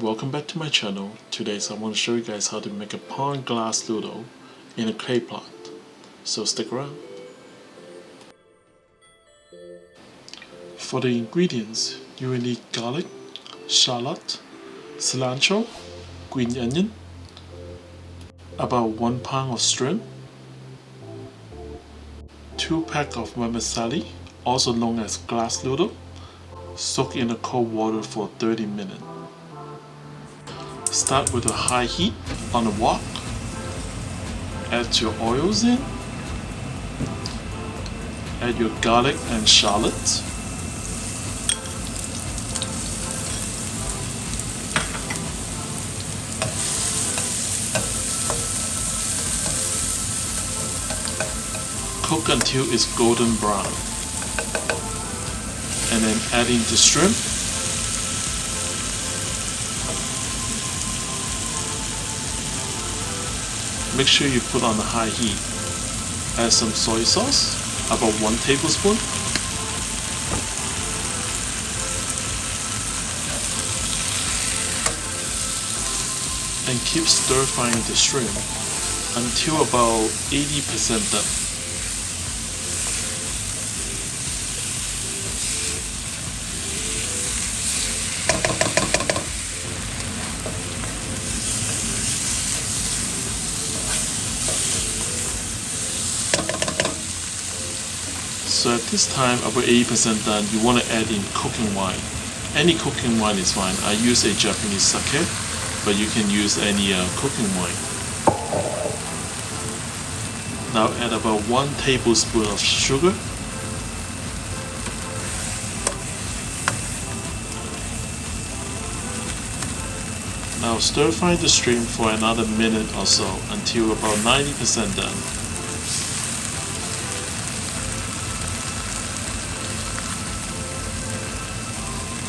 Welcome back to my channel. Today I want to show you guys how to make a prawn glass noodle in a clay pot. So stick around. For the ingredients, you will need garlic, shallot, cilantro, green onion, about 1 pound of shrimp, 2 packs of vermicelli, also known as glass noodle, soak in the cold water for 30 minutes. Start with a high heat on the wok. Add your oils in. Add your garlic and shallot. Cook until it's golden brown. And then add in the shrimp. Make sure you put on the high heat. Add some soy sauce, about 1 tablespoon. And keep stir frying the shrimp until about 80% done. So at this time, about 80% done, you want to add in cooking wine. Any cooking wine is fine. I use a Japanese sake, but you can use any cooking wine. Now add about 1 tablespoon of sugar. Now stir fry the shrimp for another minute or so until about 90% done.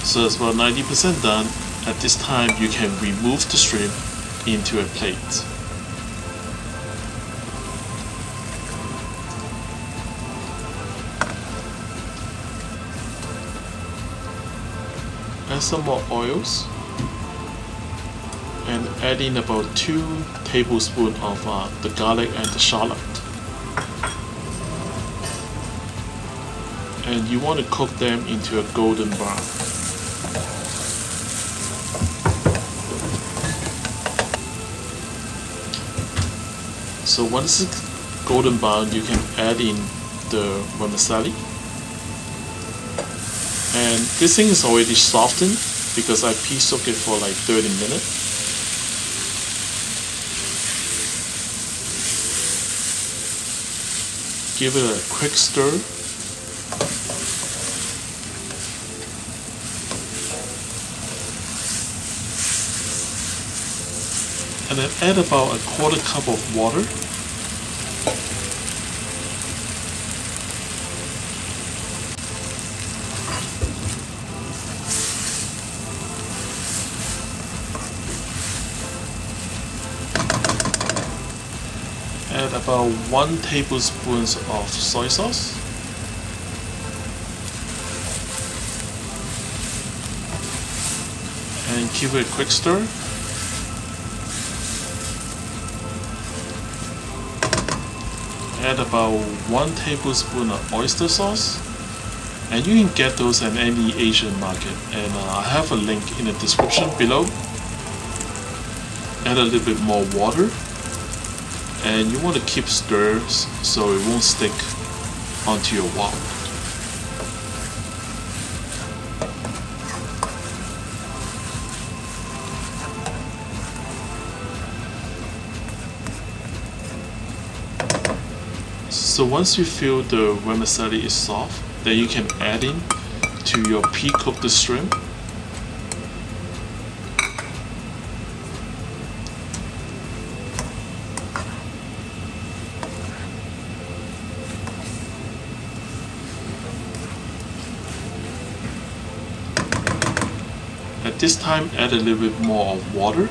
So it's about 90% done. At this time, you can remove the shrimp into a plate. Add some more oils and add in about 2 tablespoons of the garlic and the shallot. And you want to cook them into a golden brown. So once it's golden brown, you can add in the vermicelli. And this thing is already softened because I pre-soaked it for like 30 minutes. Give it a quick stir. And then add about 1/4 cup of water. Add about 1 tablespoon of soy sauce. And give it a quick stir. Add about 1 tablespoon of oyster sauce, and you can get those at any Asian market, and I have a link in the description below. Add a little bit more water, and you want to keep stirring so it won't stick onto your wok. So once you feel the vermicelli is soft, then you can add in to your pre-cooked shrimp. At this time, add a little bit more of water.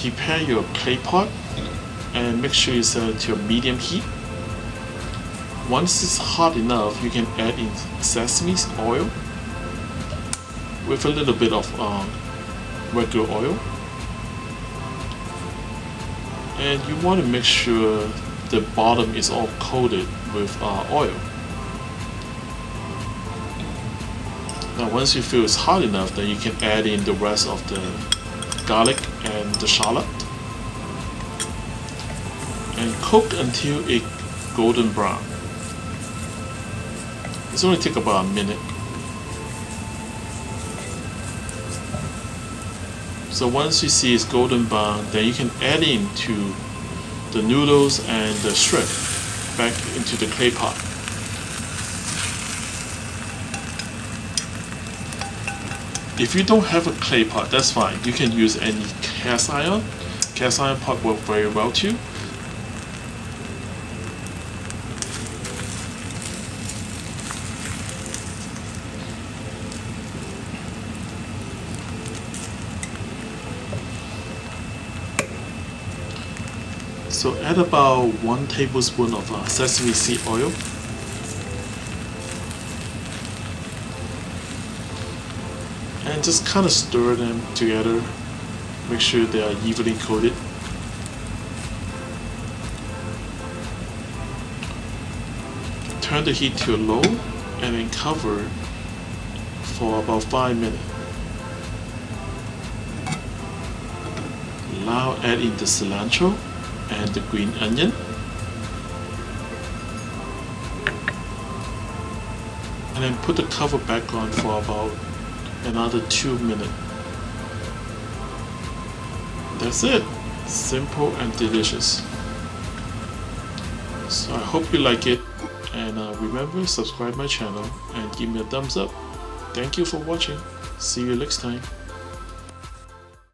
prepare your clay pot and make sure you set it to a medium heat. Once it's hot enough, you can add in sesame oil with a little bit of regular oil, and you want to make sure the bottom is all coated with oil. Now once you feel it's hot enough, then you can add in the rest of the garlic and the shallot and cook until it golden brown. It's only take about a minute. So once you see it's golden brown, then you can add into the noodles and the shrimp back into the clay pot. If you don't have a clay pot, that's fine. You can use any cast iron. Cast iron pot works very well too. So add about 1 tablespoon of sesame seed oil. And just kind of stir them together. Make sure they are evenly coated. Turn the heat to low and then cover for about 5 minutes. Now add in the cilantro and the green onion, and then put the cover back on for about another 2 minutes. That's it. Simple and delicious. So I hope you like it, and remember, subscribe my channel and give me a thumbs up. Thank you for watching. See you next time.